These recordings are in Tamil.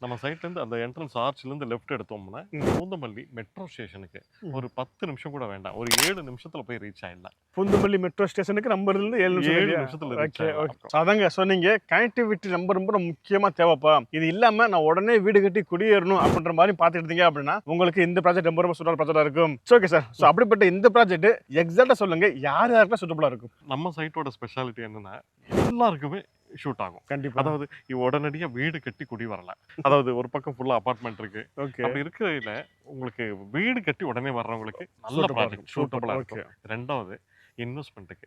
நம்ம சைட்ல இருந்து அந்த என்ட்ரன்ஸ் ஆர்ச்ல இருந்து லெஃப்ட் எடுத்தோம்னா பூந்தமல்லி மெட்ரோ ஸ்டேஷனுக்கு ஒரு 10 நிமிஷம் கூட வேண்டாம். ஒரு 7 நிமிஷத்துல போய் ரீச் ஆயிடலாம். பூந்தமல்லி மெட்ரோ ஸ்டேஷனுக்கு நம்பர்ல இருந்து 7 நிமிஷம் 7 நிமிஷத்துல ரீச் ஆயிடலாம். அதாங்க சொன்னீங்க. கனெக்டிவிட்டி ரொம்ப முக்கியமா தேவைப்பா. இது இல்லாம நான் உடனே வீடு கட்டி குடியேறணும் அப்படின்ற மாதிரி பாத்துட்டு இருந்தீங்க அப்படின்னா உங்களுக்கு இந்த ப்ராஜெக்ட் ரொம்ப சூப்பரான ப்ராஜெக்டா இருக்கும். Okay sir. சோ அப்படிப்பட்ட இந்த ப்ராஜெக்ட் எக்ஸாக்ட்டா சொல்லுங்க, யார் யாருக்கெல்லாம் சூட்டபிளா இருக்கும்? நம்ம சைட்டோட ஸ்பெஷாலிட்டி என்னன்னா எல்லாருக்குமே ஷூட் ஆகும். கண்டிப்பா. அதாவது உடனடியா வீடு கட்டி குடி வரலாம். அதாவது ஒரு பக்கம் ஃபுல்லா அபார்ட்மெண்ட் இருக்கு. அப்படி இருக்கிறதுல உங்களுக்கு வீடு கட்டி உடனே வர்றவங்களுக்கு நல்ல ப்ராஜெக்ட் சூட்டபிளா இருக்கும். ரெண்டாவது இன்வெஸ்ட்மெண்ட்டுக்கு.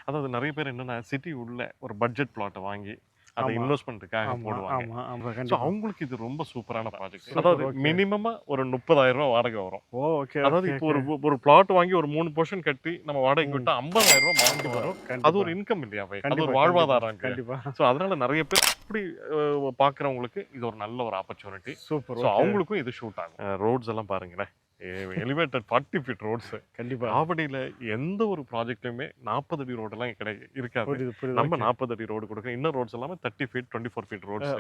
அதாவது நிறைய பேர் என்னன்னா சிட்டி உள்ள ஒரு பட்ஜெட் பிளாட் வாங்கி அதை இன்வெஸ்ட்மெண்ட்டுக்காக போடுவாங்க. ஸோ அவங்களுக்கு இது ரொம்ப சூப்பரான ப்ராஜெக்ட். அதாவது மினிமமா ஒரு 30,000 ரூபாய் வாடகை வரும். அதாவது இப்போ ஒரு பிளாட் வாங்கி ஒரு 3 போர்ஷன் கட்டி நம்ம வாடகைக்கு விட்டா 50,000 ரூபாய் வாங்கி வரும். அது ஒரு இன்கம் இல்லையா? அது ஒரு வாழ்வாதாரம். ஸோ அதனால நிறைய பேர் அப்படி பாக்குறவங்களுக்கு இது ஒரு நல்ல ஒரு ஆப்பர்ச்சுனிட்டி. சூப்பர். ஸோ அவங்களுக்கும் இது ஷூட் ஆகும். ரோட்ஸ் எல்லாம் பாருங்களேன், எலிவேட்டட் 40 ஃபீட் ரோட்ஸ். கண்டிப்பா ஆவடியில எந்த ஒரு ப்ராஜெக்ட்லயுமே 40 அடி ரோடு எல்லாம் இருக்காது. நம்ம 40 அடி ரோடு கொடுக்குறோம். இன்னும் ரோட்ஸ் எல்லாமே 30 ஃபீட் 24 ஃபீட் ரோட்ஸ்.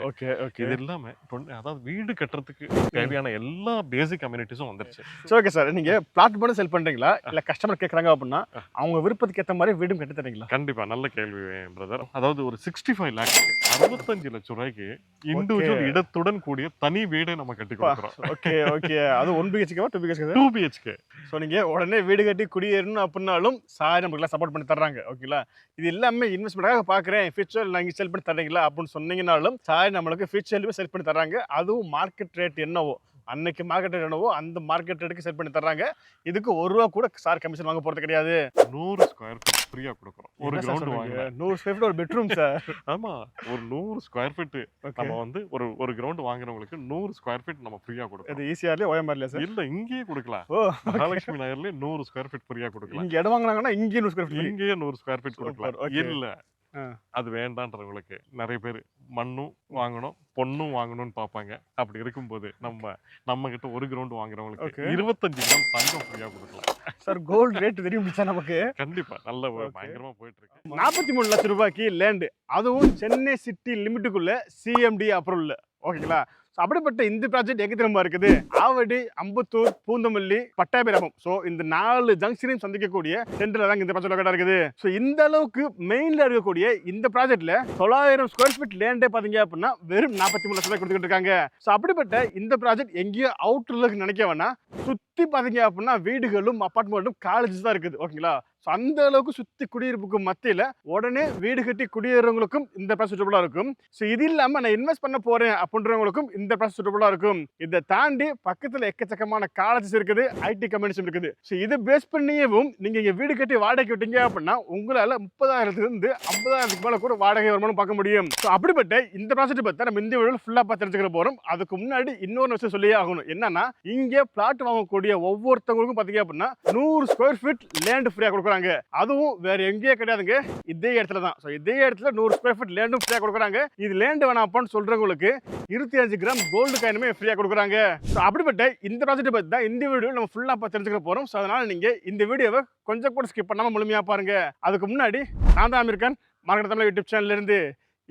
இது எல்லாமே அதாவது வீடு கட்டுறதுக்கு தேவையான எல்லா பேசிக் கம்யூனிட்டிஸும் வந்துருச்சு. ஓகே சார், நீங்க பிளாட் மட்டும் செல் பண்றீங்களா இல்ல கஸ்டமர் கேக்குறாங்க அப்படின்னா அவங்க விருப்பத்துக்கு ஏத்த மாதிரி வீடும் கட்டி தரீங்களா? கண்டிப்பா நல்ல கேள்வி பிரதர். அதாவது ஒரு 65 லேக் 65 லட்சம் ரூபாய்க்கு இண்டிவிஜுவல் இடத்துடன் கூடிய தனி வீடை நம்ம கட்டி கொடுக்குறோம். Okay okay. அது 1 BHK 2 BHK. ஸோ நீங்கள் உடனே வீடு கட்டி குடியேறணும் அப்படின்னாலும் சார் நம்மளுக்குலாம் சப்போர்ட் பண்ணி தர்றாங்க. ஓகேங்களா? இது எல்லாமே இன்வெஸ்ட்மெண்ட்டாக பார்க்குறேன், ஃபியூச்சர் நான் இங்கே செல் பண்ணி தர்றீங்களா அப்படின்னு சொன்னீங்கன்னாலும் சார் நம்மளுக்கு ஃபியூச்சர்லையுமே செல் பண்ணி தர்றாங்க. அதுவும் மார்க்கெட் ரேட் என்னவோ அன்னைக்கு மார்க்கெட் ரேட் என்னவோ அந்த மார்க்கெட் ரேட்டுக்கு செல் பண்ணி தர்றாங்க. இதுக்கு 1 ரூபா கூட சார் கமிஷன் வாங்க போகிறது கிடையாது. 100 ஸ்கொயர் ஃபீட் ஃப்ரீயா கொடுக்குறோம். ஒரு கிரவுண்ட் வாங்க 100 ஸ்கொயர் ஃபீட் ஒரு பெட்ரூம் சார். ஆமா, ஒரு 100 ஸ்கொயர் ஃபீட் நம்ம வந்து ஒரு கிரவுண்ட் வாங்குறவங்களுக்கு 100 ஸ்கொயர் ஃபீட் நம்ம ஃப்ரீயா கொடுக்குறோம். இது ஈஸியார்லயே ஓஎம்ஆர்லயே சார்? இல்ல, இங்கேயே கொடுக்கலாம். மகாலட்சுமி நகர்லயே 100 ஸ்கொயர் ஃபீட் ஃப்ரீயா கொடுக்கலாம். இங்க இடம் வாங்குனாங்கன்னா இங்கேயே 100 ஸ்கொயர் ஃபீட், இங்கேயே 100 ஸ்கொயர் ஃபீட் கொடுக்கலாம். இல்ல அது வேண்டான்றவங்களுக்கு நிறைய பேர் மண்ணும் வாங்கணும் பொண்ணும் வாங்கணும்னு பார்ப்பாங்க. அப்படி இருக்கும்போது நம்ம கிட்ட ஒரு கிரவுண்ட் வாங்குறவங்களுக்கு 25 கிராம் தங்கம் ஃப்ரீயா கொடுக்கலாம். சார் கோல்டு ரேட் தெரியும் நமக்கு? கண்டிப்பா நல்ல பயங்கரமா போயிட்டு இருக்கு. 43 லட்சம் ரூபாய்க்கு லேண்ட், அதுவும் சென்னை சிட்டி லிமிட்டுக்குள்ள சிஎம்டி அப்ரூவல். ஓகேங்களா? அப்படிப்பட்ட இந்த ப்ராஜெக்ட் எங்க திரும்ப இருக்குது? ஆவடி, அம்பத்தூர், பூந்தமல்லி, பட்டாபிராமம். ஸோ இந்த 4 ஜங்ஷனையும் சந்திக்கக்கூடிய சென்டர்ல தான் இந்த ப்ராஜெக்ட் லொகேட் இருக்குது. ஸோ இந்த அளவுக்கு மெயின்ல இருக்கக்கூடிய இந்த ப்ராஜெக்ட்ல 900 ஸ்கொயர் ஃபீட் லேண்டே பாத்தீங்க அப்படின்னா வெறும் 43 லட்சம் ரூபாய் கொடுத்துட்டு இருக்காங்க. ஸோ அப்படிப்பட்ட இந்த ப்ராஜெக்ட் எங்கேயோ அவுட்டர்ல நினைக்க வேணா, சுத்தி பாத்தீங்க அப்படின்னா வீடுகளும் அபார்ட்மெண்ட்டும் காலேஜஸ் தான் இருக்குது. ஓகேங்களா? ஸோ அந்த அளவுக்கு சுத்தி குடியிருப்புக்கு மத்தியில உடனே வீடு கட்டி குடியேறவங்களுக்கும் இந்த ப்ராஜெக்ட் சூட்டபிளா இருக்கும். ஸோ இது இல்லாம நான் இன்வெஸ்ட் பண்ண போறேன் அப்படின்றவங்களுக்கும் இந்த ப்ராஜெக்ட் சூட்டபிளா இருக்கும். இதை தாண்டி பக்கத்துல எக்கச்சக்கமான காலேஜஸ் இருக்குது, ஐடி கம்பெனிஸ் இருக்குது. ஸோ இதை பேஸ் பண்ணியவும் நீங்க இங்க வீடு கட்டி வாடகை விட்டீங்க அப்படின்னா உங்களால 30,000 இருந்து 50,000 மேல கூட வாடகை வருமானம் பார்க்க முடியும். ஸோ அப்படிப்பட்ட இந்த ப்ராஜெக்ட் பத்தி நம்ம இந்த வீடியோல ஃபுல்லா பார்த்து தெரிஞ்சுக்க போறோம். அதுக்கு முன்னாடி இன்னொரு விஷயம் சொல்லியே ஆகணும். என்னன்னா இங்க பிளாட் வாங்கக்கூடிய ஒவ்வொருத்தவங்களுக்கும் பாத்தீங்க அப்படின்னா 100 ஸ்கொயர் ஃபீட் லேண்ட் ஃப்ரீயா கொடுக்குறாங்க. அதுவும் வேற எங்கேயே கிடையாதுங்க, இதே இடத்துல தான். ஸோ இதே இடத்துல 100 ஸ்கொயர் ஃபீட் லேண்டும் ஃப்ரீயா கொடுக்குறாங்க. இது லேண்ட் வேணாப்பான்னு சொல்றவங்களுக்கு 25 கிராம் கோல்டு காயினுமே ஃப்ரீயா கொடுக்குறாங்க. ஸோ அப்படிப்பட்ட இந்த ப்ராஜெக்ட் பத்தி தான் இந்த வீடியோ நம்ம ஃபுல்லா பார்த்து தெரிஞ்சுக்க போறோம். ஸோ அதனால நீங்க இந்த வீடியோவை கொஞ்சம் கூட ஸ்கிப் பண்ணாம முழுமையா பாருங்க. அதுக்கு முன்னாடி நான் தான் அமீர் கான், மார்க்கெட் தமிழ் யூடியூப் சேனல்ல இருந்து.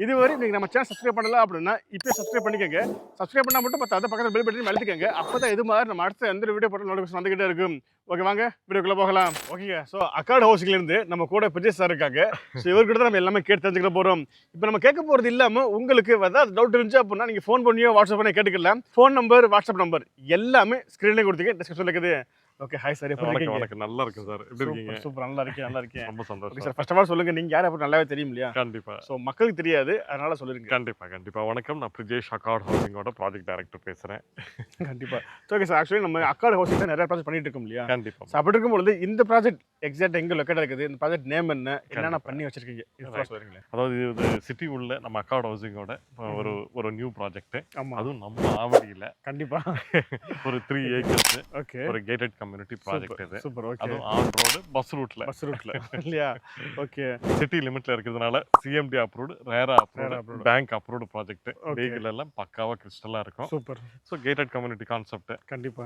இதுவரை நீங்கள் நம்ம சேனல் சப்ஸ்கிரைப் பண்ணல அப்படின்னா இப்போ சப்ஸ்கிரைப் பண்ணிக்கோங்க. சப்ஸ்கிரைப் பண்ணால் மட்டும் பத்தாது, பக்கத்தில் பெல் பட்டன் அழுத்திக்கோங்க. அப்போ தான் இது மாதிரி நம்ம அடுத்த எந்த வீடியோ போட்டு நோட்டிஃபிகேஷன் வந்துகிட்டே இருக்கும். ஓகே, வாங்க வீடியோக்குள்ளே போகலாம். ஓகேங்க. ஸோ அக்கார்டு ஹவுசிங்லேருந்து நம்ம கூட பிரிஜேஷ் சார் இருக்காங்க. ஸோ இவர்கிட்ட தான் நம்ம எல்லாமே கேட்டு தெரிஞ்சுக்க போகிறோம். இப்போ நம்ம கேட்க போகிறது இல்லாமல் உங்களுக்கு ஏதாவது டவுட் இருந்துச்சு அப்படின்னா நீங்கள் ஃபோன் பண்ணியோ வாட்ஸ்அப் பண்ணி கேட்டுக்கலாம். ஃபோன் நம்பர், வாட்ஸ்அப் நம்பர் எல்லாமே ஸ்க்ரீன்லேயே கொடுத்துங்க, டிஸ்கிரிப்ஷனில் இருக்குது. Okay, hi sir. எப்படி இருக்கீங்க? வணக்கம். நல்லா இருக்கு சார். எப்படி இருக்கீங்க? சூப்பர், நல்லா இருக்கேன். ரொம்ப சந்தோஷம் சார். ஃபர்ஸ்ட் ஆஃப் ஆல் சொல்லுங்க, நீங்க யார் அப்படி நல்லாவே தெரியும் இல்லையா? கண்டிப்பா. சோ மக்களுக்கு தெரியாது, அதனால சொல்லுங்க. கண்டிப்பா. வணக்கம், நான் பிரிஜேஷ் அக்கார்ட் ஹவுசிங்கோட ப்ராஜெக்ட் டைரக்டர் பேசுறேன். கண்டிப்பா. ஓகே சார், ஆக்சுவலி நம்ம அக்கார்ட் ஹவுசிங்ல நிறைய ப்ராஜெக்ட் பண்ணிட்டு இருக்கோம் இல்லையா? கண்டிப்பா. சோ அப்படி இருக்கும்போது இந்த ப்ராஜெக்ட் எக்ஸாக்ட் எங்க லொகேட் இருக்குது, இந்த ப்ராஜெக்ட் நேம் என்னென்ன பண்ணி வச்சிருக்கீங்க, இது சொல்றீங்களா? அதாவது இது சிட்டி உள்ள நம்ம அக்கார்ட் ஹவுசிங்கோட ஒரு நியூ ப்ராஜெக்ட். அதுவும் நம்ம ஆவடியில கண்டிப்பா ஒரு 3 ஏக்கர்ஸ் ஓகே ஒரு கேட்டட் கம்யூனிட்டி ப்ராஜெக்ட் இது. சூப்பர். ஓகே. அதுவும் ஆன் ரோடு பஸ் ரூட்ல இல்லையா? ஓகே. சிட்டி லிமிட்ல இருக்கிறதுனால சிஎம்டி அப்ரூவ்டு, ரேரா approved, bank approved project. Vehicle எல்லாம் பக்காவா கிறிஸ்டலா இருக்கும். Super. So gated community concept. கண்டிப்பா.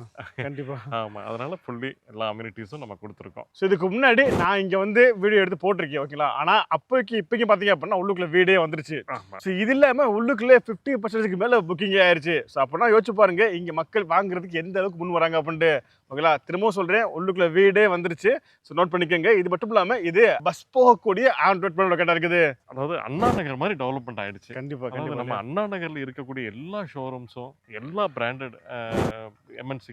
ஆமா, அதனால ஃபுல்லி எல்லா அம்யூனிட்டிஸும் நம்ம கொடுத்துருக்கோம். ஸோ இதுக்கு முன்னாடி நான் இங்க வந்து வீடியோ எடுத்து போட்டிருக்கேன், ஓகேங்களா? ஆனா இப்போக்கி பாத்தீங்க அப்படின்னா உள்ளுக்குள்ள வீடே வந்துருச்சு. ஸோ இது இல்லாம உள்ளுக்குள்ளே 50% மேல புக்கிங் ஆயிருச்சு. ஸோ அப்படின்னா யோசிச்சு பாருங்க இங்க மக்கள் வாங்குறதுக்கு எந்த அளவுக்கு முன் வராங்க அப்படின்ட்டு. ஓகேங்களா? திரும்பவும் சொல்றேன், உள்ளுக்குள்ள வீடே வந்துருச்சு. ஸோ நோட் பண்ணிக்கோங்க. இது மட்டும் இல்லாம இது பஸ் போகக்கூடிய ஆண்ட்ராய்ட் பண்ண லொக்கேட்டா இருக்குது. அதாவது அண்ணா நகர் மாதிரி டெவலப்மெண்ட் ஆயிடுச்சு. கண்டிப்பா. நம்ம அண்ணா நகர்ல இருக்கக்கூடிய எல்லா ஷோரூம்ஸும், எல்லா பிராண்டட் எம்என்சி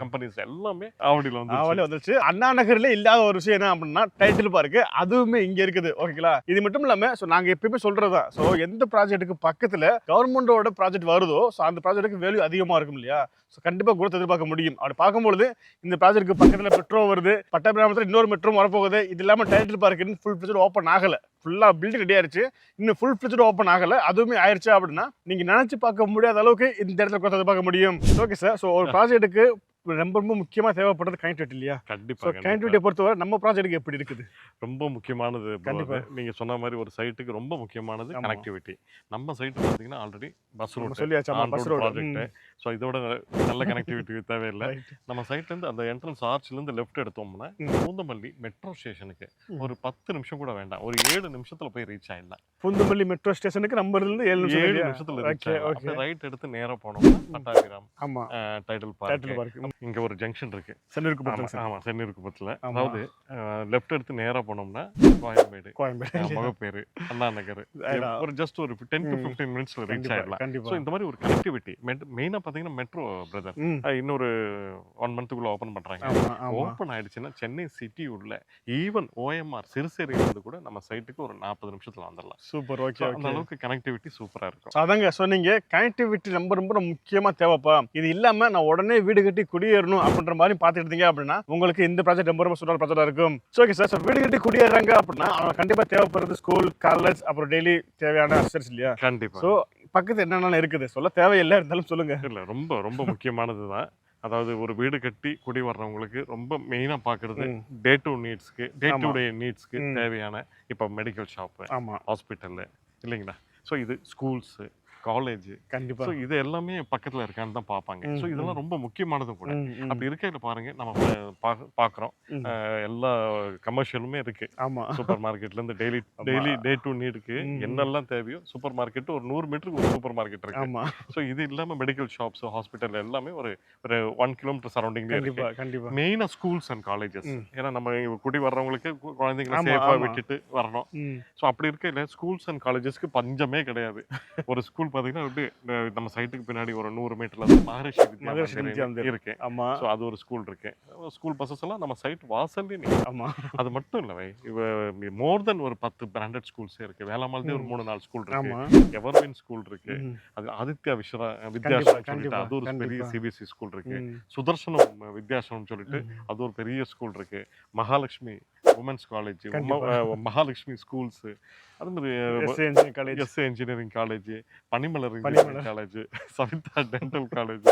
கம்பெனிஸ் எல்லாமே ஆவடியில் வந்துருச்சு. அண்ணா நகர்ல இல்லாத ஒரு விஷயம் என்ன அப்படின்னா டைட்டில் பார்க், அதுவுமே இங்க இருக்குது. ஓகேங்களா? இது மட்டும் இல்லாம நாங்க எப்பயுமே சொல்றதா, எந்த ப்ராஜெக்ட்டுக்கு பக்கத்துல கவர்மெண்டோட ப்ராஜெக்ட் வருதோ அந்த ப்ராஜெக்ட்டுக்கு வேல்யூ அதிகமா இருக்கும் இல்லையா? கண்டிப்பா growth எதிர்பார்க்க முடியும். அப்படி பார்க்கும்போது இந்த ப்ராஜெக்ட்டுக்கு பக்கத்துல மெட்ரோ வருது, பட்டாபிராமத்துல இன்னொரு மெட்ரோ வரப்போகுது. இது இல்லாம title park full fledged open ஆகல. ஃபுல்லா பில்டிங் ரெடி ஆயிருச்சு, இன்னும் ஃபுல் ஃபிளெஜ்ட் ஓப்பன் ஆகல. அதுவுமே ஆயிருச்சு அப்படின்னா நீங்க நினைச்சு பார்க்க முடியாத அளவுக்கு இந்த இடத்துல growth எதிர்பார்க்க முடியும். Okay sir. ஒரு ப்ராஜெக்ட்டுக்கு ரொம்ப முக்கியமா தேவைப்படுறது கனெக்டிவிட்டி இல்லையா? கண்டிப்பா. கனெக்டிவிட்டியை பொறுத்தவரை நம்ம ப்ராஜெக்ட்டுக்கு எப்படி இருக்குது? ரொம்ப முக்கியமானது. கண்டிப்பா. நீங்க சொன்ன மாதிரி ஒரு சைட்டுக்கு ரொம்ப முக்கியமானது கனெக்டிவிட்டி. நம்ம சைட் பாத்தீங்கன்னா ஆல்ரெடி பஸ் ரூட் சொல்லியாச்சு. Bus road project. ஸோ இதோட நல்ல கனெக்டிவிட்டி தேவையில்லை. நம்ம சைட்ல இருந்து அந்த என்ட்ரன்ஸ் ஆர்ச்ல இருந்து லெஃப்ட் எடுத்தோம்னா பூந்தமல்லி மெட்ரோ ஸ்டேஷனுக்கு ஒரு 10 நிமிஷம் கூட வேண்டாம், ஒரு 7 நிமிஷத்துல போய் ரீச் ஆயிடலாம். பூந்தமல்லி மெட்ரோ ஸ்டேஷனுக்கு நம்பர்ல இருந்து 7 நிமிஷத்துல ரீச் ஆயிடலாம். ரைட் எடுத்து நேரா போனோம்னா பட்டாபிராம், ஆமா, டைட்டில் பார்க். இங்க ஒரு ஜங்ஷன் இருக்கு, சென்னிருக்குப்பத்துல. அதாவது லெஃப்ட் எடுத்து நேரா போனோம்னா கோயம்பேடு, மகப்பேரு, அண்ணா நகர், ஒரு ஜஸ்ட் ஒரு 10 to 15 மினிட்ஸ்ல ரீச் ஆயிடலாம். ஸோ இந்த மாதிரி ஒரு கனெக்டிவிட்டி மெயினா பாத்தீங்கன்னா மெட்ரோ பிரதர் இன்னொரு 1 மந்த்துக்குள்ள ஓபன் பண்றாங்க. ஓபன் ஆயிடுச்சுன்னா சென்னை சிட்டி உள்ள ஈவன் ஓஎம்ஆர் சிறுசேரியில இருந்து கூட நம்ம சைட்டுக்கு ஒரு 40 நிமிஷத்துல வந்துடலாம். சூப்பர். ஓகே. அந்த அளவுக்கு கனெக்டிவிட்டி சூப்பரா இருக்கும். அதாங்க சொன்னீங்க, கனெக்டிவிட்டி ரொம்ப முக்கியமா தேவைப்பா. இது இல்லாம நான் உடனே வீடு கட்டி குடியேறணும் அப்படின்ற மாதிரி பாத்துக்கிட்டீங்க அப்படின்னா உங்களுக்கு இந்த ப்ராஜெக்ட் ரொம்ப சூப்பரான ப்ராஜெக்டா இருக்கும். Okay sir. வீடு கட்டி குடியேறாங்க அப்படின்னா அவங்க கண்டிப்பா தேவைப்படுறது ஸ்கூல், காலேஜ், அப்புறம் டெய்லி தேவையான அசெட்ஸ் இல்லையா? கண்டிப்பா. ஸோ பக்கத்து என்னென்ன இருக்குது சொல்ல தேவையில்லை, இருந்தாலும் சொல்லுங்க. இல்ல ரொம்ப முக்கியமானதுதான். அதாவது ஒரு வீடு கட்டி குடி வர்றவங்களுக்கு ரொம்ப மெயினா பாக்குறது டே டு நீட்ஸ்க்கு தேவையான இப்ப மெடிக்கல் ஷாப், ஹாஸ்பிட்டல் இல்லைங்களா? ஸோ இது ஸ்கூல்ஸ், காலேஜ், கண்டிப்பா இது எல்லாமே பக்கத்துல இருக்கான்னு தான் பார்ப்பாங்க. ஸோ இதெல்லாம் ரொம்ப முக்கியமானதும் கூட. அப்படி இருக்கையில பாருங்க நம்ம பாக்குறோம் எல்லா கமர்ஷியலுமே இருக்கு. சூப்பர் மார்க்கெட்ல இருந்து டெய்லி டே டு நீடுக்கு என்னெல்லாம் தேவையோ சூப்பர் மார்க்கெட் ஒரு 100 மீட்டருக்கு ஒரு சூப்பர் மார்க்கெட் இருக்கு. ஸோ இது இல்லாம மெடிக்கல் ஷாப்ஸ், ஹாஸ்பிட்டல் எல்லாமே ஒரு 1 கிலோமீட்டர் சரௌண்டிங்ல இருக்கு. மெயினா ஸ்கூல்ஸ் அண்ட் காலேஜஸ். ஏன்னா நம்ம குடி வர்றவங்களுக்கு குழந்தைங்களை சேஃபா விட்டுட்டு வரணும். ஸோ அப்படி இருக்கையில ஸ்கூல்ஸ் அண்ட் காலேஜஸ்க்கு பஞ்சமே கிடையாது. ஒரு ஸ்கூல் பாத்தீங்கன்னா நம்ம சைட்டுக்கு பின்னாடி ஒரு 100 மீட்டர்ல மகரிஷி வித்யா இருக்கு. சோ அது ஒரு ஸ்கூல் இருக்கு. ஸ்கூல் பஸ்ஸஸ் எல்லாம் நம்ம சைட் வாசல்லே நிக்கும். அது மட்டும் இல்ல, மோர் தென் ஒரு 10 பிராண்டட் ஸ்கூல்ஸ் இருக்கு. வேளாமல்லே ஒரு 3-4 ஸ்கூல் இருக்கு. எவர்வின் ஸ்கூல் இருக்கு. அது ஆதித்யா வித்யாசம் சொல்லிட்டு அது ஒரு பெரிய சிபிஎஸ்இ ஸ்கூல் இருக்கு. சுதர்சனம் வித்யாசம் சொல்லிட்டு அது ஒரு பெரிய ஸ்கூல் இருக்கு. Mahalakshmi women's college, Mahalakshmi schools, அது மாதிரி SA engineering college, Panimalar engineering college, Saveetha dental college,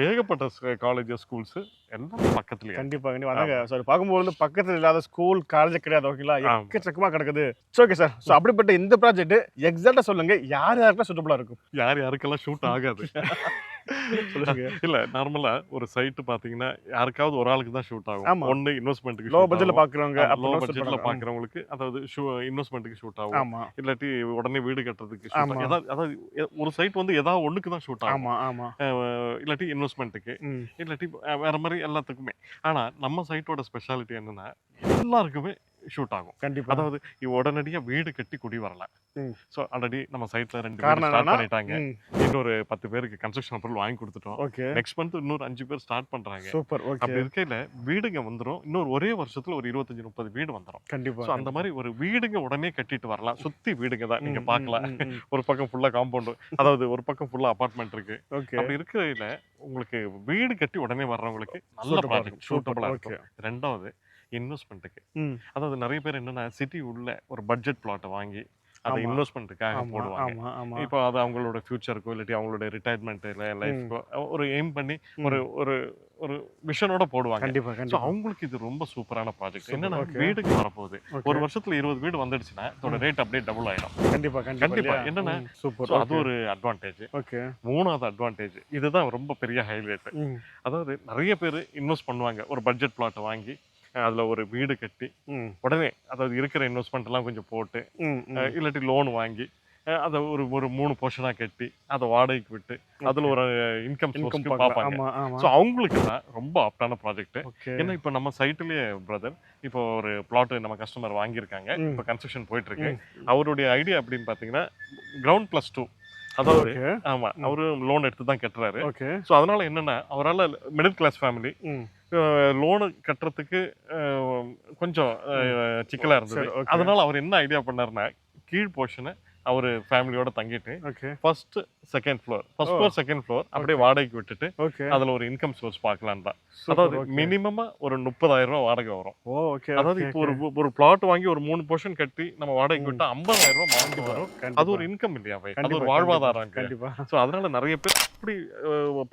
ஏகப்பட்ட காலேஜ் ஸ்கூல்ஸ் எல்லாம் பக்கத்துலயே. கண்டிப்பா அதாங்க சார், பார்க்கும்போது பக்கத்துல இல்லாத ஸ்கூல் காலேஜ் கிடையாது. ஓகேங்களா? எக்கச்சக்கமா கிடக்குது. Okay sir. ஸோ அப்படிப்பட்ட இந்த ப்ராஜெக்ட் எக்ஸாக்டா சொல்லுங்க, யாருக்கெல்லாம் சூட்டபிளா இருக்கும்? யாருக்கெல்லாம் ஷூட் ஆகாது? இல்ல, நார்மலா ஒரு சைட் பாத்தீங்கன்னா யாருக்காவது ஒரு ஆளுக்கு தான் ஷூட் ஆகும். ஒன்னு இன்வெஸ்ட்மென்ட்க்கு, லோ பட்ஜெட்ல பாக்குறவங்க, லோ பட்ஜெட்ல பாக்குறவங்களுக்கு, அதாவது இன்வெஸ்ட்மென்ட்க்கு ஷூட் ஆகும். இல்லாட்டி உடனே வீடு கட்டுறதுக்கு ஷூட் ஆகும். அதாவது ஒரு சைட் வந்து ஏதாவது ஒண்ணுக்கு தான் ஷூட் ஆகும். இல்லாட்டி இன்வெஸ்ட்மென்ட்க்கு, இல்லாட்டி வேற மாதிரி எல்லாத்துக்குமே. ஆனா நம்ம சைட்டோட ஸ்பெஷாலிட்டி என்னன்னா எல்லாருக்குமே ஷூட் ஆகும். கண்டிப்பா. அதாவது உடனடியா வீடு கட்டி குடி வரலாம். சோ ஆல்ரெடி நம்ம சைட்ல 2 பேர் ஸ்டார்ட் பண்ணிட்டாங்க. இன்னொரு 10 பேருக்கு கன்ஸ்ட்ரக்ஷன் பொருள் வாங்கி கொடுத்துட்டோம். நெக்ஸ்ட் மந்த் இன்னொரு 5 பேர் ஸ்டார்ட் பண்றாங்க. சூப்பர். அப்படி இருக்கையில வீடுங்க வந்துரும். இன்னொரு ஒரே வருஷத்துல ஒரு 25-30 வீடு வந்துரும். கண்டிப்பா. சோ அந்த மாதிரி ஒரு வீடுங்க உடனே கட்டிட்டு வரலாம். சுத்தி வீடுங்க தான் நீங்க பார்க்கலாம். ஒரு பக்கம் ஃபுல்லா காம்பவுண்ட், அதாவது ஒரு பக்கம் ஃபுல்லா அபார்ட்மெண்ட் இருக்கு. அப்படி இருக்கையில உங்களுக்கு வீடு கட்டி உடனே வர்றவங்களுக்கு நல்ல ப்ராஜெக்ட் சூட்டபிளா இருக்கும். ரெண்டாவது இன்வெஸ்ட்மெண்ட்டுக்கு. அதாவது நிறைய பேர் என்னன்னா சிட்டி உள்ள ஒரு பட்ஜெட் பிளாட் வாங்கி அதை இன்வெஸ்ட்மெண்ட்டுக்காக போடுவாங்க. இப்போ அது அவங்களோட ஃபியூச்சருக்கோ இல்லாட்டி அவங்களோட ரிட்டையர்மெண்ட் லைஃப்க்கோ ஒரு எய்ம் பண்ணி ஒரு ஒரு விஷனோட போடுவாங்க. கண்டிப்பா ஸோ கண்டிப்பா அவங்களுக்கு இது ரொம்ப சூப்பரான ப்ராஜெக்ட். Super, என்னன்னா okay. வீடுக்கு வரப்போகுது. Okay. ஒரு வருஷத்துல 20 வீடு வந்துடுச்சுன்னா அதோட ரேட் அப்படியே டபுள் ஆயிடும். கண்டிப்பா கண்டிப்பா கண்டிப்பா. இல்லையா? என்னன்னா சூப்பர். ஸோ அது ஒரு அட்வான்டேஜ். ஓகே. 3வது அட்வான்டேஜ் இதுதான் ரொம்ப பெரிய ஹைலைட். ம் அதாவது நிறைய பேர் இன்வெஸ்ட் பண்ணுவாங்க. ஒரு பட்ஜெட் பிளாட்டை வாங்கி அதுல ஒரு வீடு கட்டி ம் உடனே அதாவது இருக்கிற இன்வெஸ்ட்மெண்ட் எல்லாம் கொஞ்சம் போட்டு ம் ம் இல்லாட்டி லோன் வாங்கி அதை ஒரு ஒரு 3 போர்ஷனா கட்டி அதை வாடகைக்கு விட்டு அதுல ஒரு இன்கம் இன்கம் சோர்ஸ்க்கு பார்க்கலாம். பார்ப்பாங்க. ஆமா ஆமா. ஸோ அவங்களுக்கு தான் ரொம்ப ஆப்டான ப்ராஜெக்ட். ஓகே. ஏன்னா இப்போ நம்ம சைட்லயே பிரதர் இப்போ ஒரு பிளாட் நம்ம கஸ்டமர் வாங்கியிருக்காங்க. ம். இப்போ கன்ஸ்ட்ரக்ஷன் போயிட்டு இருக்கு. ம். அவருடைய ஐடியா அப்படின்னு பாத்தீங்கன்னா கிரவுண்ட் +2 அதாவது ஓகே. ஆமா அவரு லோன் எடுத்து தான் கட்டுறாரு. ஓகே. ஸோ அதனால என்னன்னா அவரால் மிடில் கிளாஸ் ஃபேமிலி ம் லோனு கட்டுறதுக்கு கொஞ்சம் சிக்கலா இருந்தது. சரி, okay. அதனால அவர் என்ன ஐடியா பண்ணாருன்னா கீழ் போர்ஷனை அவர் ஃபேமிலியோட தங்கிட்டு okay. First second floor second floor அப்படியே Okay. வாடகைக்கு விட்டுட்டு ஓகே. அதுல ஒரு இன்கம் சோர்ஸ் பார்க்கலாம் தான். Super, அதாவது okay. மினிமமா ஒரு 30,000 ரூபாய் வாடகை வரும். ஓ ஓகே. அதாவது இப்போ ஒரு பிளாட் வாங்கி ஒரு 3 போர்ஷன் கட்டி நம்ம வாடகைக்கு விட்டா 50,000 ரூபாய் மாதம் வரும். அது ஒரு இன்கம் இல்லையா பை? அது ஒரு வாழ்வாதாரம் இல்லையா? கண்டிப்பா. ஸோ அதனால நிறைய பேர் அப்படி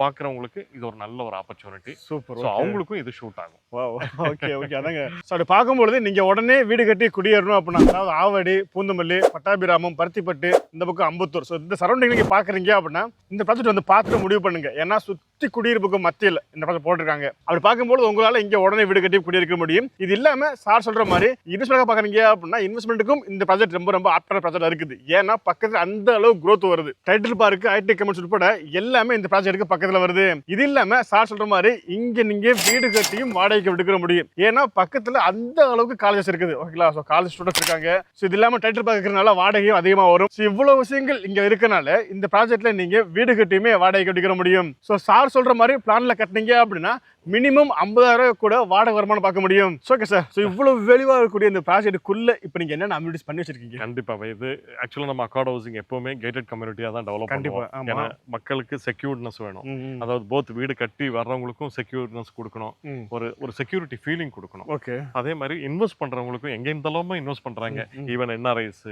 பாக்குறவங்களுக்கு இது ஒரு நல்ல ஒரு ஆப்பர்ச்சுனிட்டி. சூப்பர். ஸோ அவங்களுக்கும் இது ஷூட் ஆகும். வாவ் ஓகே ஓகே அதாங்க. ஸோ அப்படி பார்க்கும்பொழுது நீங்க உடனே வீடு கட்டி குடியேறணும் அப்படின்னா அதாவது ஆவடி, பூந்தமல்லி, பட்டாபிராமம், பருத்திப்பட்டு, இந்த பக்கம் அம்பத்தூர், ஸோ இந்த சரௌண்டிங் நீங்க பாக்குறீங்க அப்படின்னா இந்த ப்ராஜெக்ட் வந்து பார்த்துட்டு முடிவு பண்ணுங்க. ஏன்னா சுத்தி குடியிருப்புக்கு மத்தியில் இந்த ப்ராஜெக்ட் போட்டிருக்காங்க. அப்படி பார்க்கும்போது உங்களால இங்க உடனே வீடு கட்டி குடியிருக்க முடியும். இது இல்லாம சார் சொல்ற மாதிரி இன்வெஸ்ட்மெண்ட் பாக்குறீங்க அப்படின்னா இன்வெஸ்ட்மெண்ட்டுக்கும் இந்த ப்ராஜெக்ட் ரொம்ப ரொம்ப ஆப்டான ப்ராஜெக்ட் இருக்குது. ஏன்னா பக்கத்துல அந்த அளவு growth வருது. டைட்டில் பார்க்கு, ஐடி கமெண்ட்ஸ் உட்பட எல்லாமே இந்த ப்ராஜெக்ட்டுக்கு பக்கத்துல வருது. இது இல்லாம சார் சொல்ற மாதிரி இங்க நீங்க வீடு கட்டியும் வாடகைக்கு விட்டுக்கிற முடியும். ஏன்னா பக்கத்துல அந்த அளவுக்கு காலேஜஸ் இருக்குது. ஓகேங்களா? ஸோ காலேஜ் ஸ்டூடெண்ட்ஸ் இருக்காங்க. ஸோ இது இல்லாம டைட்டில் பார்க் இருக்கிறனால வாடகையும் அதிகமா வரும். ஸோ இவ்வளவு விஷயங்கள் இங்க இருக்கனால இந்த ப்ராஜெக்ட்ல நீங்க வீடு கட்டியுமே வாடகைக்கு விட்டுக்கிற முடியும். ஸோ சார் சொல்ற மாதிரி பிளான்ல கட்டினீங்க அப்படின்னா மினிமம் 50,000 கூட வாடகை வருமானம் பார்க்க முடியும். Okay sir. ஸோ இவ்வளவு வெளிவா இருக்கக்கூடிய இந்த ப்ராஜெக்ட்டுக்குள்ள இப்போ நீங்க என்னென்ன அம்யூனிட்டிஸ் பண்ணி வச்சிருக்கீங்க? கண்டிப்பா இது ஆக்சுவலா நம்ம அக்கார்ட் ஹவுசிங் எப்பவுமே கேட்டட் கம்யூனிட்டியா தான் டெவலப் கண்டிப்பா. பண்ணுவோம். ஆமா. ஏன்னா மக்களுக்கு செக்யூர்ட்னஸ் வேணும். ம். அதாவது போத் வீடு கட்டி வர்றவங்களுக்கும் செக்யூர்ட்னஸ் கொடுக்கணும். ம். ஒரு செக்யூரிட்டி ஃபீலிங் கொடுக்கணும். ஓகே. அதே மாதிரி இன்வெஸ்ட் பண்றவங்களுக்கும் எங்க இருந்தாலுமே இன்வெஸ்ட் பண்றாங்க. ஈவன் என்ஆர்ஐஸ்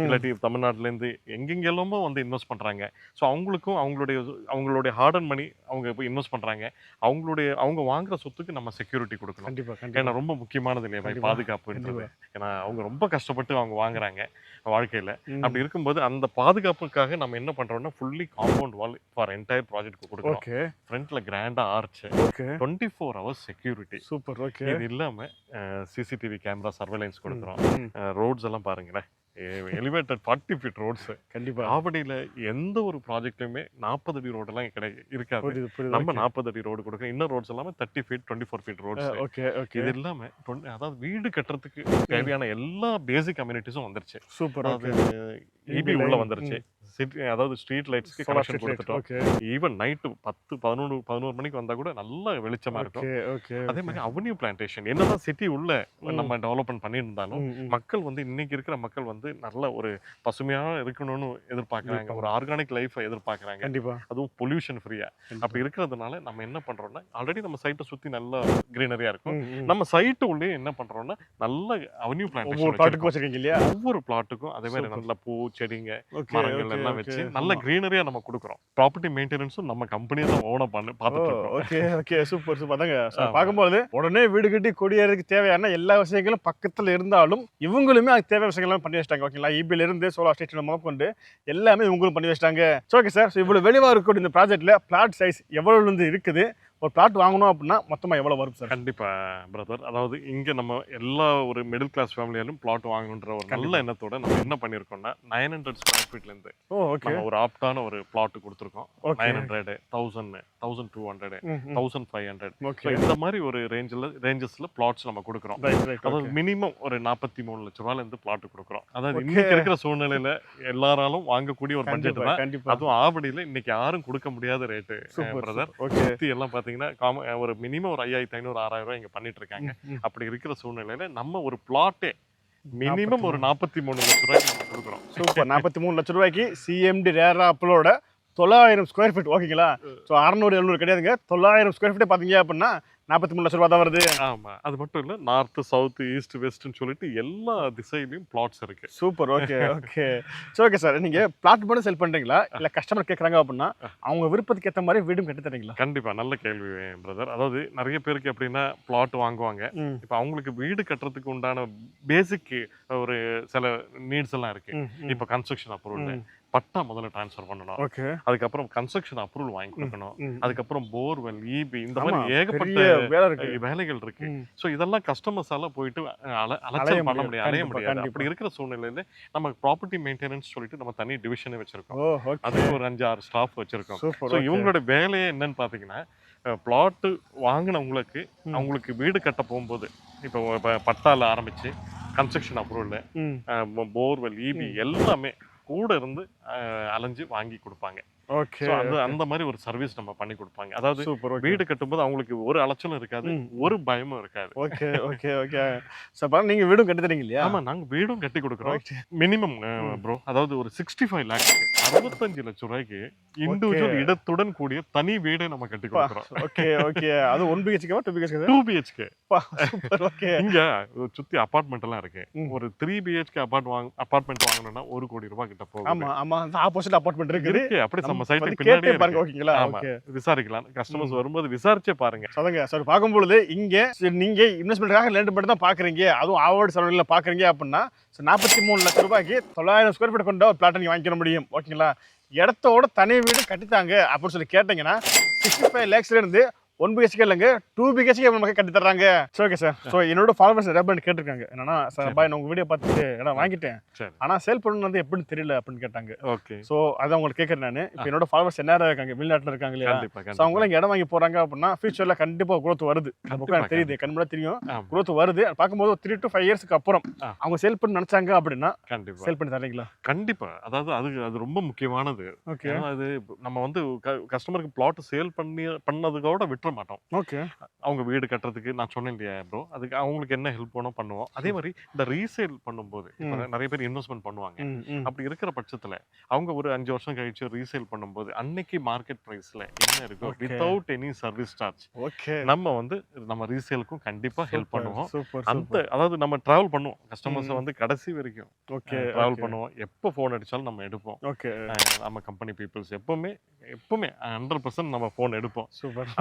இல்லாட்டி தமிழ்நாட்டுல இருந்து எங்கெங்கெல்லாமோ வந்து இன்வெஸ்ட் பண்றாங்க. ஸோ அவங்களுக்கும் அவங்களுடைய ஹார்ட் அண்ட் மணி அவங்க போய் இன்வெஸ்ட் பண்றாங்க. அவங்க வாங்குற சொத்துக்கு நம்ம செக்யூரிட்டி கொடுக்கணும். கண்டிப்பா ஏன்னா கண்டிப்பா. ரொம்ப முக்கியமானது இல்லையா கண்டிப்பா. பாதுகாப்புன்றது. ஏன்னா அவங்க ரொம்ப கஷ்டப்பட்டு அவங்க வாங்குறாங்க வாழ்க்கையில. ம். அப்படி இருக்கும்போது அந்த பாதுகாப்புக்காக நம்ம என்ன பண்றோம்னா fully compound wall for entire project கொடுக்குறோம். ஓகே. ஃப்ரண்ட்ல கிராண்டா arch, okay. 24 hours security. Super. Okay. இது இல்லாம சிசிடிவி கேமரா சர்வேலன்ஸ் கொடுக்குறோம். ம். ரோட்ஸ் எல்லாம் பாருங்களேன், எலிவேட்டட் 40 ஃபீட் ரோட்ஸ். கண்டிப்பா. ஆவடியில எந்த ஒரு ப்ராஜெக்ட்லயுமே 40 அடி ரோடெல்லாம் இருக்காது. புரியுது புரியுது. நம்ம 40 அடி ரோடு கொடுக்குறோம். இன்னும் ரோட்ஸ் எல்லாமே 30 feet 24 feet roads. Okay okay. இது இல்லாம அதாவது வீடு கட்டுறதுக்கு தேவையான எல்லா பேசிக் அம்யூனிட்டிஸும் வந்துருச்சு. சூப்பர். ஓகே. அதாவது இபி உள்ள வந்துருச்சு. அதாவது ஸ்ட்ரீட் லைட்ஸ்க்கு கனெக்ஷன் கொடுத்துட்டோம். ஓகே. ஈவன் நைட்டு 10 11 மணிக்கு வந்தா கூட நல்ல வெளிச்சமா இருக்கும். Okay okay. அதே மாதிரி அவென்யூ பிளான்டேஷன் என்னதான் சிட்டி உள்ள நம்ம டெவலப்மெண்ட் பண்ணியிருந்தாலும் மக்கள் வந்து இன்னைக்கு இருக்கிற மக்கள் வந்து நல்ல ஒரு பசுமையா இருக்கணும்னு எதிர்பார்க்கறாங்க. ஒரு ஆர்கானிக் லைஃபை எதிர்பார்க்கறாங்க. கண்டிப்பா. அதுவும் பொல்யூஷன் ஃப்ரீயா. அப்படி இருக்கிறதுனால நம்ம என்ன பண்றோம்னா ஆல்ரெடி நம்ம சைட்டை சுத்தி நல்ல கிரீனரியா இருக்கும். நம்ம சைட்டு உள்ளே என்ன பண்றோம்னா நல்ல அவென்யூ ஒவ்வொரு பிளான்டேஷன் ப்ராஜெக்ட் வச்சிருக்கீங்க இல்லையா? ஒவ்வொரு பிளாட்டுக்கும் அதே மாதிரி நல்ல பூ செடிங்க ஓகே மரங்கள் எல்லாம் வச்சு நல்ல கிரீனரியா நம்ம கொடுக்குறோம். ப்ராப்பர்ட்டி மெயின்டெனன்ஸும் நம்ம கம்பெனியை தான் ஓன பார்த்துட்டு இருக்கோம். Okay okay. Super super. அதாங்க பார்க்கும்போது உடனே வீடு கட்டி குடியேறதுக்கு தேவையான எல்லா விஷயங்களும் பக்கத்துல இருந்தாலும் இவங்களுமே அதுக்கு தேவையான விஷயங்கள்லாம் பண்ணி வச்சிட்டாங்க. ஓகேங்களா? இபில இருந்து சோலார் ஸ்டேஷன் முதற்கொண்டு எல்லாமே இவங்களும் பண்ணி வச்சிட்டாங்க. Okay sir. ஸோ இவ்வளவு வெளிவா இருக்கக்கூடிய இந்த ப்ராஜெக்ட்ல பிளாட் சைஸ் எவ்வளவு இருந்து இருக்குது? ஒரு பிளாட் வாங்கணும் அப்படின்னா மொத்தமா எவ்வளவு வரும் சார்? கண்டிப்பா பிரதர். அதாவது இங்க நம்ம எல்லா ஒரு மிடில் கிளாஸ் ஃபேமிலியாலும் பிளாட் வாங்கணுன்ற ஒரு நல்ல எண்ணத்தோட நம்ம என்ன பண்ணிருக்கோம்னா 900 ஸ்கொயர் ஃபீட்ல இருந்து நம்ம ஒரு ஆப்டான ஒரு பிளாட் கொடுத்துருக்கோம். 900, 1000, 1200, 1500. இந்த மாதிரி ஒரு ரேஞ்சஸ்ல பிளாட்ஸ் நம்ம கொடுக்குறோம். அதாவது மினிமம் ஒரு 43 லட்ச ரூபாயில இருந்து பிளாட் கொடுக்குறோம். அதாவது இன்னைக்கு இருக்கிற சூழ்நிலையில எல்லாராலும் வாங்கக்கூடிய ஒரு பட்ஜெட் தான். அதுவும் ஆவடியில இன்னைக்கு யாரும் கொடுக்க முடியாத ரேட்டு பிரதர். சுத்தி எல்லாம் பாத்தீங்கன்னா ஒரு மினிமம் ஒரு 5500 6000 ரூபாய் இங்க பண்ணிட்டு இருக்காங்க. அப்படி இருக்கிற சூழ்நிலையில நம்ம ஒரு பிளாட்டே மினிமம் ஒரு 43 லட்ச ரூபாய்க்கு நம்ம கொடுக்குறோம். சூப்பர். 43 லட்ச ரூபாய்க்கு சிஎம்டி ரேரா அப்ளோட 900 ஸ்கொயர் ஃபீட் ஓகேங்களா. ஸோ 600 700 கிடையாதுங்க, 900 ஸ்கொயர் ஃபீட்டே பார்த்தீங்க அப்படின்னா 43 லட்ச ரூபா தான் வருது. ஆமா. அது மட்டும் இல்ல, நார்த், சவுத், ஈஸ்ட், வெஸ்ட்ன்னு சொல்லிட்டு எல்லா திசையிலயும் பிளாட்ஸ் இருக்கு. Super. Okay okay. So okay sir, நீங்க பிளாட் மட்டும் செல் பண்றீங்களா இல்ல கஸ்டமர் கேட்குறாங்க அப்படின்னா அவங்க விருப்பத்துக்கு ஏற்ற மாதிரி வீடும் கட்டி தரீங்களா? கண்டிப்பா நல்ல கேள்வி பிரதர். அதாவது நிறைய பேருக்கு எப்படின்னா பிளாட் வாங்குவாங்க. இப்போ அவங்களுக்கு வீடு கட்டுறதுக்கு உண்டான பேசிக் ஒரு சில நீட்ஸ் எல்லாம் இருக்கு. இப்போ கன்ஸ்ட்ரக்ஷன் அப்ரூவல், பட்டா முதல்ல ட்ரான்ஸ்ஃபர் பண்ணணும். ஓகே. அதுக்கப்புறம் கன்ஸ்ட்ரக்ஷன் அப்ரூவல் வாங்கி கொடுக்கணும். அதுக்கப்புறம் போர்வெல், இபி, இந்த மாதிரி ஏகப்பட்ட வேலைகள் இருக்கு. ஸோ இதெல்லாம் கஸ்டமர்ஸால போயிட்டு அலைச்சல் பண்ண முடியாது, அலைய முடியாது. அப்படி இருக்கிற சூழ்நிலையில நம்ம ப்ராப்பர்ட்டி மெயின்டெனன்ஸ் சொல்லிட்டு நம்ம தனி டிவிஷனே வச்சிருக்கோம். அதுக்கு ஒரு 5-6 ஸ்டாஃப் வச்சிருக்கோம். ஸோ இவங்களோட வேலையே என்னன்னு பாத்தீங்கன்னா, பிளாட் வாங்கினவங்களுக்கு அவங்களுக்கு வீடு கட்ட போகும்போது இப்போ பட்டால ஆரம்பிச்சு கன்ஸ்ட்ரக்ஷன் அப்ரூவல், போர்வெல், இபி எல்லாமே கூட இருந்து அலைஞ்சு வாங்கி கொடுப்பாங்க. ஓகே. அந்த மாதிரி ஒரு சர்வீஸ் நம்ம பண்ணி கொடுப்பாங்க. அதாவது வீடு கட்டும்போது அவங்களுக்கு ஒரு அலைச்சலும் இருக்காது, ஒரு பயமும் இருக்காது. Okay okay okay. சார் நீங்க வீடும் கட்டி தரீங்க இல்லையா? ஆமா, நாங்க வீடும் கட்டி கொடுக்குறோம். மினிமம் ப்ரோ, அதாவது ஒரு 65 லாக்ஸ் 65 லட்சம் ரூபாய்க்கு இண்டிவிஜுவல் இடத்துடன் கூடிய தனி வீடை நம்ம கட்டி கொடுக்குறோம். Okay okay. அது 1 BHK 2 BHK? 2 BHK. Super. Okay. இங்க சுத்தி அபார்ட்மெண்ட் எல்லாம் இருக்கு. ஒரு 3 BHK அபார்ட்மெண்ட் வாங்கணும்னா 1 கோடி ரூபாய் கிட்ட போகும். ஆமா ஆமா, ஆப்போசிட் அபார்ட்மெண்ட் இருக்கு. அப்படி நம்ம சைட் பின்னாடியே பாருங்க. ஓகேங்களா? ஓகே. விசாரிக்கலாம், கஸ்டமர்ஸ் வரும்போது விசாரிச்சே பாருங்க. சொல்லுங்க சார். பார்க்கும்போது இங்க நீங்க இன்வெஸ்ட்மெண்ட்காக லேண்ட் மட்டும் தான் பாக்குறீங்க, அதுவும் ஆவர்ட் சரௌண்டிங்ல பாக்குறீங்க அப்படின்னா 43 லட்சம் ரூபாய்க்கு 900 ஸ்கொயர் ஃபீட் கொண்ட ஒரு பிளாட் நீங்க வாங்கிக்க முடியும். ஓகேங்களா? இடத்தோட தனி வீடு கட்டித்தாங்க அப்படின்னு சொல்லி கேட்டீங்கன்னா 65 லேக்ஸ்ல இருந்து 1 BHK இல்லைங்க, 2 BHK நமக்கு கட்டி தர்றாங்க. Okay sir. ஸோ என்னோட ஃபாலோவர்ஸ் நிறைய பேர் கேட்டிருக்காங்க, என்னன்னா சார் பாய் நான் உங்க வீடியோ பார்த்துட்டு இடம் வாங்கிட்டேன், ஆனா சேல் பண்ணணும் எப்படின்னு தெரியல அப்படின்னு கேட்டாங்க. ஓகே. ஸோ அதை உங்களுக்கு கேட்கறேன் நான். இப்போ என்னோட ஃபாலோவர்ஸ் என்ன இருக்காங்க, வெளிநாட்டில் இருக்காங்க இல்லையா? ஸோ அவங்களும் இங்கே இடம் வாங்கி போறாங்க அப்படின்னா ஃபியூச்சர்ல கண்டிப்பா growth வருது. எனக்கு தெரியுது, கண்முன்னா தெரியும் growth வருது. பார்க்கும்போது 3 to 5 இயர்ஸ்க்கு அப்புறம் அவங்க சேல் பண்ண நினைச்சாங்க அப்படின்னா கண்டிப்பா சேல் பண்ணி தரீங்களா? கண்டிப்பா. அதாவது அது ரொம்ப முக்கியமானது. ஓகே. அது நம்ம வந்து கஸ்டமருக்கு பிளாட் சேல் பண்ணதுக்கோட விட்டுற மாட்டோம். ஓகே. அவங்க வீடு கட்டுறதுக்கு நான் சொன்னேன் இல்லையா ப்ரோ, அதுக்கு அவங்களுக்கு என்ன ஹெல்ப் பண்ணோம் பண்ணுவோம். அதே மாதிரி இந்த ரீசேல் பண்ணும்போது நிறைய பேர் இன்வெஸ்ட்மெண்ட் பண்ணுவாங்க. அப்படி இருக்கிற பட்சத்துல அவங்க ஒரு 5 வருஷம் கழிச்சு ரீசேல் பண்ணும்போது அன்னைக்கு மார்க்கெட் பிரைஸ்ல என்ன இருக்கோ வித்தவுட் எனி சர்வீஸ் சார்ஜ் நம்ம வந்து நம்ம ரீசேலுக்கும் கண்டிப்பா ஹெல்ப் பண்ணுவோம். அந்த அதாவது நம்ம டிராவல் பண்ணுவோம், கஸ்டமர்ஸ் வந்து கடைசி வரைக்கும் டிராவல் பண்ணுவோம். எப்போ ஃபோன் அடிச்சாலும் நம்ம எடுப்போம். நம்ம கம்பெனி பீப்புள்ஸ் எப்பவுமே 100% நம்ம ஃபோன் எடுப்போம்.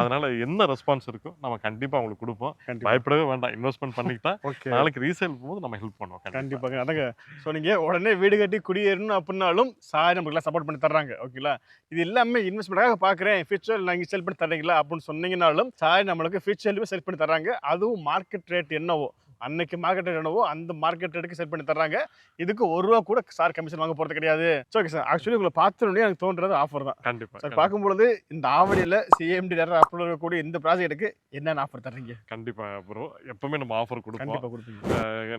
அதனால என்ன ரெஸ்பான்ஸ் இருக்கோ நம்ம கண்டிப்பா அவங்களுக்கு கொடுப்போம். பயப்படவே வேண்டாம், இன்வெஸ்ட்மெண்ட் பண்ணிக்கிட்டா நாளைக்கு ரீசேல் போகும்போது நம்ம ஹெல்ப் பண்ணுவோம். கண்டிப்பாங்க. அதாங்க. ஸோ நீங்க உடனே வீடு கட்டி குடியேறணும் அப்படின்னாலும் சார் நமக்கு சப்போர்ட் பண்ணி தர்றாங்க. ஓகேங்களா? இது எல்லாமே இன்வெஸ்ட்மெண்ட்டாக பார்க்குறேன், ஃபியூச்சர் நான் இங்கே செல் பண்ணி தர்றீங்களா அப்படின்னு சொன்னீங்கன்னாலும் சார் நம்மளுக்கு ஃபியூச்சர்லையுமே செல் பண்ணி தர்றாங்க. அதுவும் மார்க்கெட் ரேட் என்னவோ அன்னைக்கு மார்க்கெட் ரேட் என்னவோ அந்த மார்க்கெட் ரேட்டுக்கு செல் பண்ணி தர்றாங்க. இதுக்கு 1 ரூபா கூட சார் கமிஷன் வாங்க போறது கிடையாது. Okay sir. ஆக்சுவலி உங்களை பார்த்தோன்னே எனக்கு தோன்றது ஆஃபர் தான். கண்டிப்பா சார். பார்க்கும்பொழுது இந்த ஆவடியில் CMD அப்ரூவல் இருக்கக்கூடிய இந்த ப்ராஜெக்ட்டுக்கு என்னென்ன ஆஃபர் தர்றீங்க? கண்டிப்பா ப்ரோ, எப்பவுமே நம்ம ஆஃபர் கொடுப்போம்.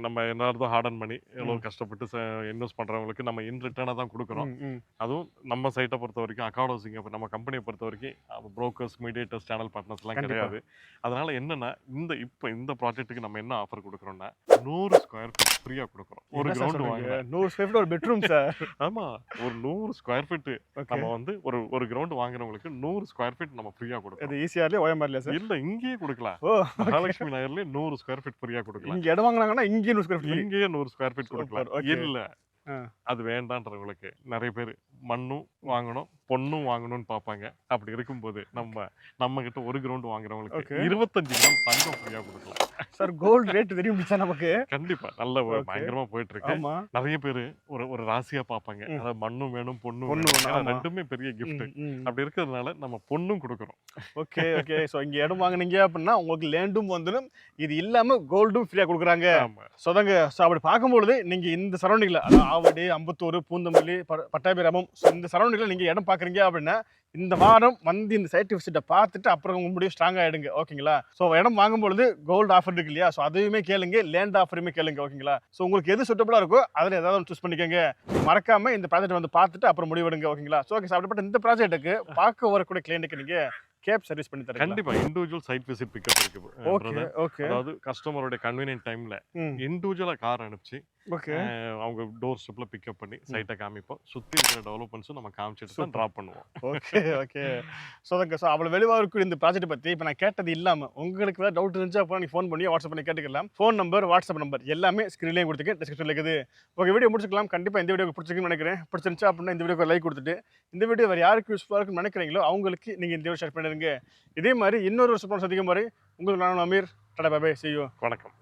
நம்ம எல்லாரும் ஹார்ட் அண்ட் மணி எவ்வளோ கஷ்டப்பட்டு இன்வெஸ்ட் பண்றவங்களுக்கு நம்ம இன் ரிட்டர்னாக தான் கொடுக்குறோம். அதுவும் நம்ம சைட்டை பொறுத்த வரைக்கும் அக்கௌண்ட் நம்ம கம்பெனியை பொறுத்த வரைக்கும் புரோக்கர்ஸ், மீடியேட்டர்ஸ், சேனல் பார்ட்னர்ஸ்லாம் கிடையாது. அதனால என்னன்னா இந்த ப்ராஜெக்ட்டுக்கு நம்ம என்ன ஆஃபர் கொடுக்குறோம்னா 100 ஸ்கொயர் ஃபீட் ஃப்ரீயா கொடுக்குறோம். ஒரு கிரவுண்ட் வாங்க 100 ஸ்கொயர் ஃபீட் ஒரு பெட்ரூம் சார். ஆமா, ஒரு 100 ஸ்கொயர் ஃபீட் நம்ம வந்து ஒரு கிரவுண்ட் வாங்குறவங்களுக்கு 100 ஸ்கொயர் ஃபீட் நம்ம ஃப்ரீயா கொடுக்கிறோம். இது ஈஸியார்லயே OMRலயே சார்? இல்ல, இங்கேயே கொடுக்கலாம். மகாலட்சுமி நகர்லயே 100 ஸ்கொயர் ஃபீட் ஃப்ரீயா கொடுக்கலாம். இங்க இடம் வாங்குனாங்கன்னா இங்கேயே 100 ஸ்கொயர் ஃபீட், இங்கேயே 100 ஸ்கொயர் ஃபீட் கொடுக்கலாம். இல்ல அது வேண்டான்றவங்களுக்கு நிறைய பேர் மண்ணும் வாங்கணும், பொண்ணும் வாங்கணும்னு பார்ப்பாங்க. அப்படி இருக்கும்போது நம்ம கிட்ட ஒரு கிரவுண்ட் வாங்குறவங்களுக்கு 25 கிராம் தங்கம் ஃப்ரீயா கொடுக்கலாம். சார் கோல்ட் ரேட் தெரியும் நமக்கு? கண்டிப்பா நல்ல பயங்கரமா போயிட்டு இருக்கு. நிறைய பேர் ஒரு ராசியா பார்ப்பாங்க, அதாவது மண்ணும் வேணும் பொண்ணும் வேணும், ரெண்டுமே பெரிய கிஃப்ட். அப்படி இருக்கிறதுனால நம்ம பொண்ணும் கொடுக்குறோம். Okay okay. ஸோ இங்க இடம் வாங்குனீங்க அப்படின்னா உங்களுக்கு லேண்டும் வந்துடும், இது இல்லாம கோல்டும் ஃப்ரீயா கொடுக்குறாங்க. சொதங்க. ஸோ அப்படி பார்க்கும்பொழுது நீங்க இந்த சரௌண்டிங்ல ஆவடி, அம்பத்தூர், பூந்தமல்லி, பட்டாபிராமம் இந்த சரௌண்டிங்ல நீங்க இடம் பாக்குறீங்க அப்படின்னா இந்த வாரம் வந்து இந்த சைட் விசிட்டை பார்த்துட்டு அப்புறம் முடியும் ஸ்ட்ராங் ஆயிடுங்க. ஓகேங்களா? ஸோ இடம் வாங்கும்பொழுது கோல்டு ஆஃபர் இருக்கு இல்லையா? ஸோ அதையுமே கேளுங்க, லேண்ட் ஆஃபருமே கேளுங்க. ஓகேங்களா? ஸோ உங்களுக்கு எது சூட்டபிளா இருக்கோ அதில் ஏதாவது ஒன்று சூஸ் பண்ணிக்கோங்க. மறக்காம இந்த ப்ராஜெக்ட் வந்து பார்த்துட்டு அப்புறம் முடிவெடுங்க. ஓகேங்களா? ஸோ ஓகே சார், அப்படிப்பட்ட இந்த ப்ராஜெக்ட்டுக்கு பார்க்க வரக்கூடிய கிளைண்ட்டுக்கு நீங்க கேப் சர்வீஸ் பண்ணி தரேன். கண்டிப்பா இண்டிவிஜுவல் சைட் விசிட் பிக்கப் இருக்கு. Okay okay. அதாவது கஸ்டமரோட கன்வீனியன்ட் டைம்ல இண்டிவிஜுவலா கார் அனுப்பிச்சு ஓகே அவங்க டோர் ஸ்டெப்ல பிக்கப் பண்ணி சைட்டை காமிப்போம். சுத்தி இருக்கிற டெவலப்மெண்ட்ஸும் நம்ம காமிச்சிட்டு தான் டிராப் பண்ணுவோம். Okay okay. ஸோ அதுக்கு ஸோ அவ்வளோ வெளிவாக இருக்கக்கூடிய இந்த ப்ராஜெக்ட் பற்றி இப்போ நான் கேட்டது இல்லாமல் உங்களுக்கு ஏதாவது டவுட் இருந்துச்சு அப்போ நீங்கள் ஃபோன் பண்ணி வாட்ஸ்அப் பண்ணி கேட்டுக்கலாம். ஃபோன் நம்பர், வாட்ஸ்அப் நம்பர் எல்லாமே ஸ்க்ரீன்லேயும் கொடுத்துருக்கு, டிஸ்கிரிப்ஷனில் இருக்குது. ஓகே, வீடியோ முடிச்சுக்கலாம். கண்டிப்பாக இந்த வீடியோ பிடிச்சிருக்குன்னு நினைக்கிறேன். பிடிச்சிருந்துச்சா அப்படின்னா இந்த வீடியோக்கு லைக் கொடுத்துட்டு, இந்த வீடியோ வேறு யாருக்கு யூஸ்ஃபுல்லாக இருக்குன்னு நினைக்கிறீங்களோ அவங்களுக்கு நீங்கள் இந்த வீடியோ ஷேர் பண்ணிடுங்க. இதே மாதிரி இன்னொரு சூப்பரான சந்திக்கும் வரை உங்களுக்கு நான் Ameer. Tata bye bye. See you. வணக்கம்.